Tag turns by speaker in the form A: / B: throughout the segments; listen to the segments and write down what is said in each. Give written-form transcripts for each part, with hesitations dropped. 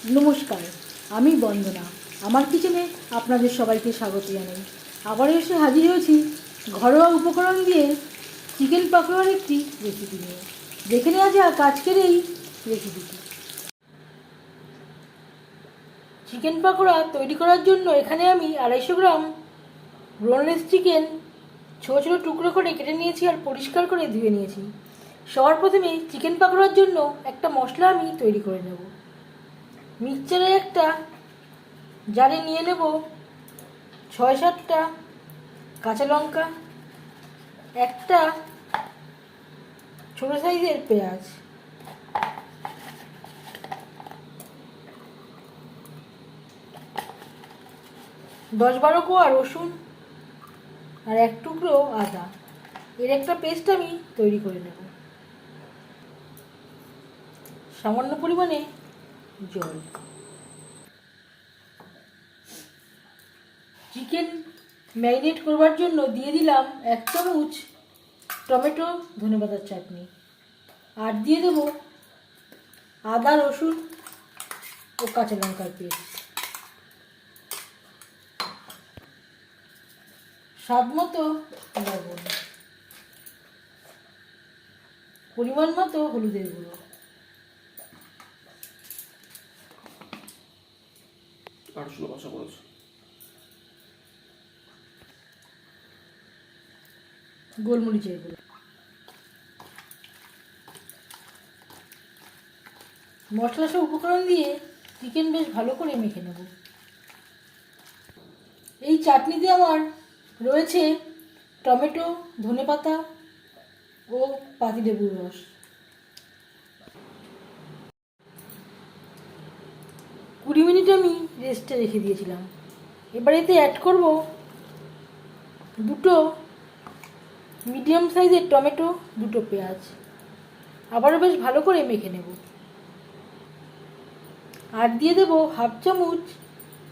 A: নমস্কার, আমি বন্দনা। আমার কিচেনে আপনাদের সবাইকে স্বাগত জানাই। আবার এসে হাজির হয়েছি ঘরোয়া উপকরণ দিয়ে চিকেন পাকোড়ার একটি রেসিপি নিয়ে। দেখে নেওয়া যাক আজকের এই রেসিপিটি। চিকেন পাকোড়া তৈরি করার জন্য এখানে আমি 250 গ্রাম বোনলেস চিকেন ছোটো ছোটো টুকরো করে কেটে নিয়েছি আর পরিষ্কার করে ধুয়ে নিয়েছি। সবার প্রথমে চিকেন পাকোড়ার জন্য একটা মশলা আমি তৈরি করে নেব। মিক্সচারে একটা জারে নিয়ে নেব 6-7টা কাঁচা লঙ্কা, একটা ছোটো সাইজের পেঁয়াজ, 10-12 কোয়া রসুন আর এক টুকরো আদা। এর একটা পেস্ট আমি তৈরি করে নেব। সামান্য পরিমাণে জল। চিকেন ম্যারিনেট করবার জন্য দিয়ে দিলাম 1 চামচ টমেটো ধনেপাতার চাটনি, আর দিয়ে দেব আদা রসুন ও কাঁচা লঙ্কার পেস্ট, স্বাদ মতো লবণ, পরিমাণ মতো হলুদের গুঁড়ো, গোলমরিচের গুঁড়ো। মশলা সব উপকরণ দিয়ে চিকেন বেশ ভালো করে মেখে নেব। এই চাটনিতে আমার রয়েছে টমেটো, ধনেপাতা ও পাতিলেবুর রস। 20 মিনিট আমি রেস্টে রেখে দিয়েছিলাম। এবার এতে অ্যাড করব 2 মিডিয়াম সাইজের টমেটো, 2 পেঁয়াজ। আবারও বেশ ভালো করে মেখে নেব। আর দিয়ে দেব 1/2 চামচ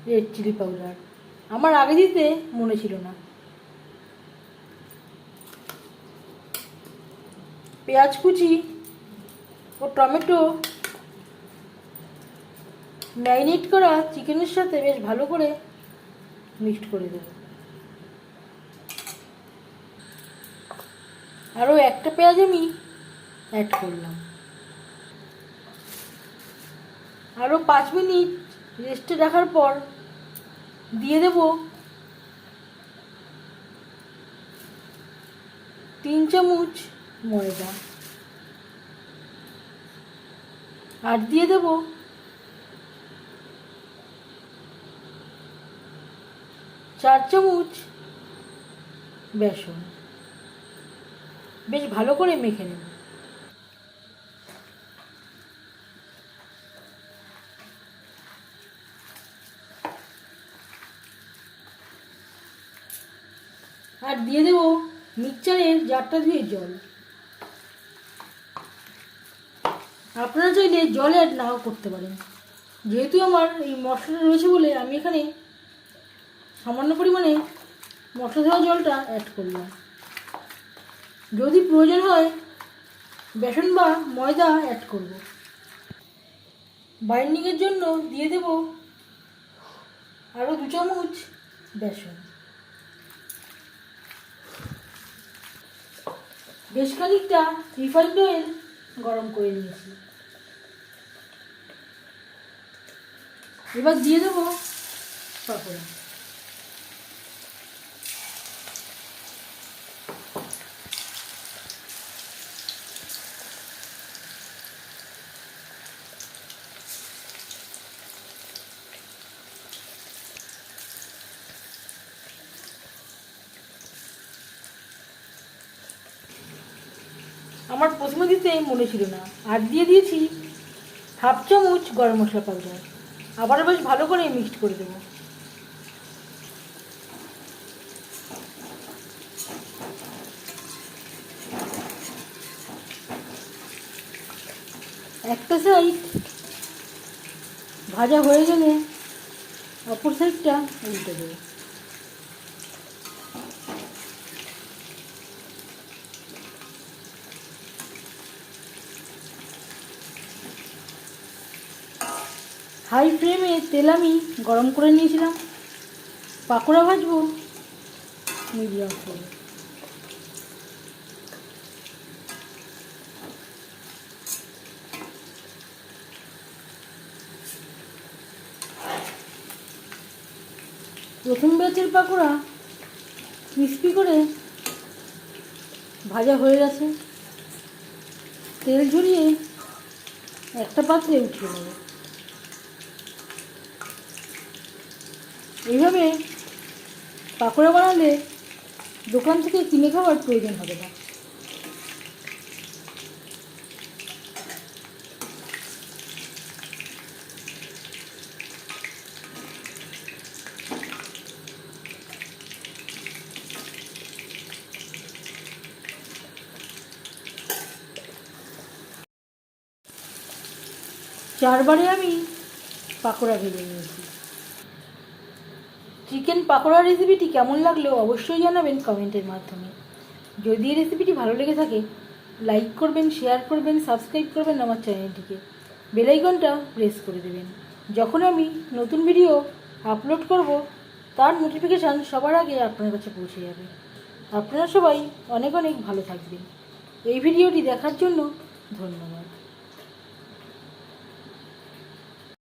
A: রেড চিলি পাউডার। আমার আগে দিতে মনে ছিল না। পেঁয়াজ কুচি ও টমেটো ম্যারিনেট করা চিকেনের সাথে বেশ ভালো করে মিক্সড করে দেব। আরও একটা পেঁয়াজ আমি অ্যাড করলাম। আরও 5 মিনিট রেস্টে রাখার পর দিয়ে দেব 3 চামচ ময়দা, আর দিয়ে দেব 4 চামচ বেসন। বেশ ভালো করে মেখে নেব। আর দিয়ে দেব মিক্সচারের জারটা ধুয়ে জল। আপনারা চাইলে জল অ্যাড নাও করতে পারেন। যেহেতু আমার এই মশলাটা রয়েছে বলে আমি এখানে সামান্য পরিমাণে মশলা ধোয়া জলটা অ্যাড করলাম। যদি প্রয়োজন হয় বেসন বা ময়দা অ্যাড করব। বাইন্ডিংয়ের জন্য দিয়ে দেব আরও 2 চামচ বেসন। বেশ খানিকটা রিফাইন্ড অয়েল গরম করে নিয়েছি। এবার দিয়ে দেবো পাকোড়া। আমার প্রথমে দিতে মনে ছিল না, আর দিয়ে দিয়েছি 1/2 চামচ গরম মশলা পাউডার। আবারও বেশ ভালো করে মিক্সড করে দেবো। একটা সাইড ভাজা হয়ে গেলে অপর সাইডটা উল্টে দেবো। হাই ফ্লেমে তেল আমি গরম করে নিয়েছিলাম। পাকোড়া ভাজবো মিডিয়াম ফ্লেমে। প্রথম ব্যাচের পাকোড়া ক্রিস্পি করে ভাজা হয়ে গেছে। তেল ঝরিয়ে একটা পাত্রে উঠিয়ে নেব। এইভাবে পাকোড়া বানালে দোকান থেকে কিনে খাওয়ার প্রয়োজন হবে না। চারবারে আমি পাকোড়া ভেজে নিয়েছি। চিকেন পাকোড়া রেসিপিটি কেমন লাগলো অবশ্যই জানাবেন কমেন্টের মাধ্যমে। যদি এই রেসিপিটি ভালো লেগে থাকে লাইক করবেন, শেয়ার করবেন, সাবস্ক্রাইব করবেন আমার চ্যানেলটিকে, বেল আইকনটা প্রেস করে দেবেন। যখন আমি নতুন ভিডিও আপলোড করব তার নোটিফিকেশান সবার আগে আপনার কাছে পৌঁছে যাবে। আপনারা সবাই অনেক অনেক ভালো থাকবেন। এই ভিডিওটি দেখার জন্য ধন্যবাদ।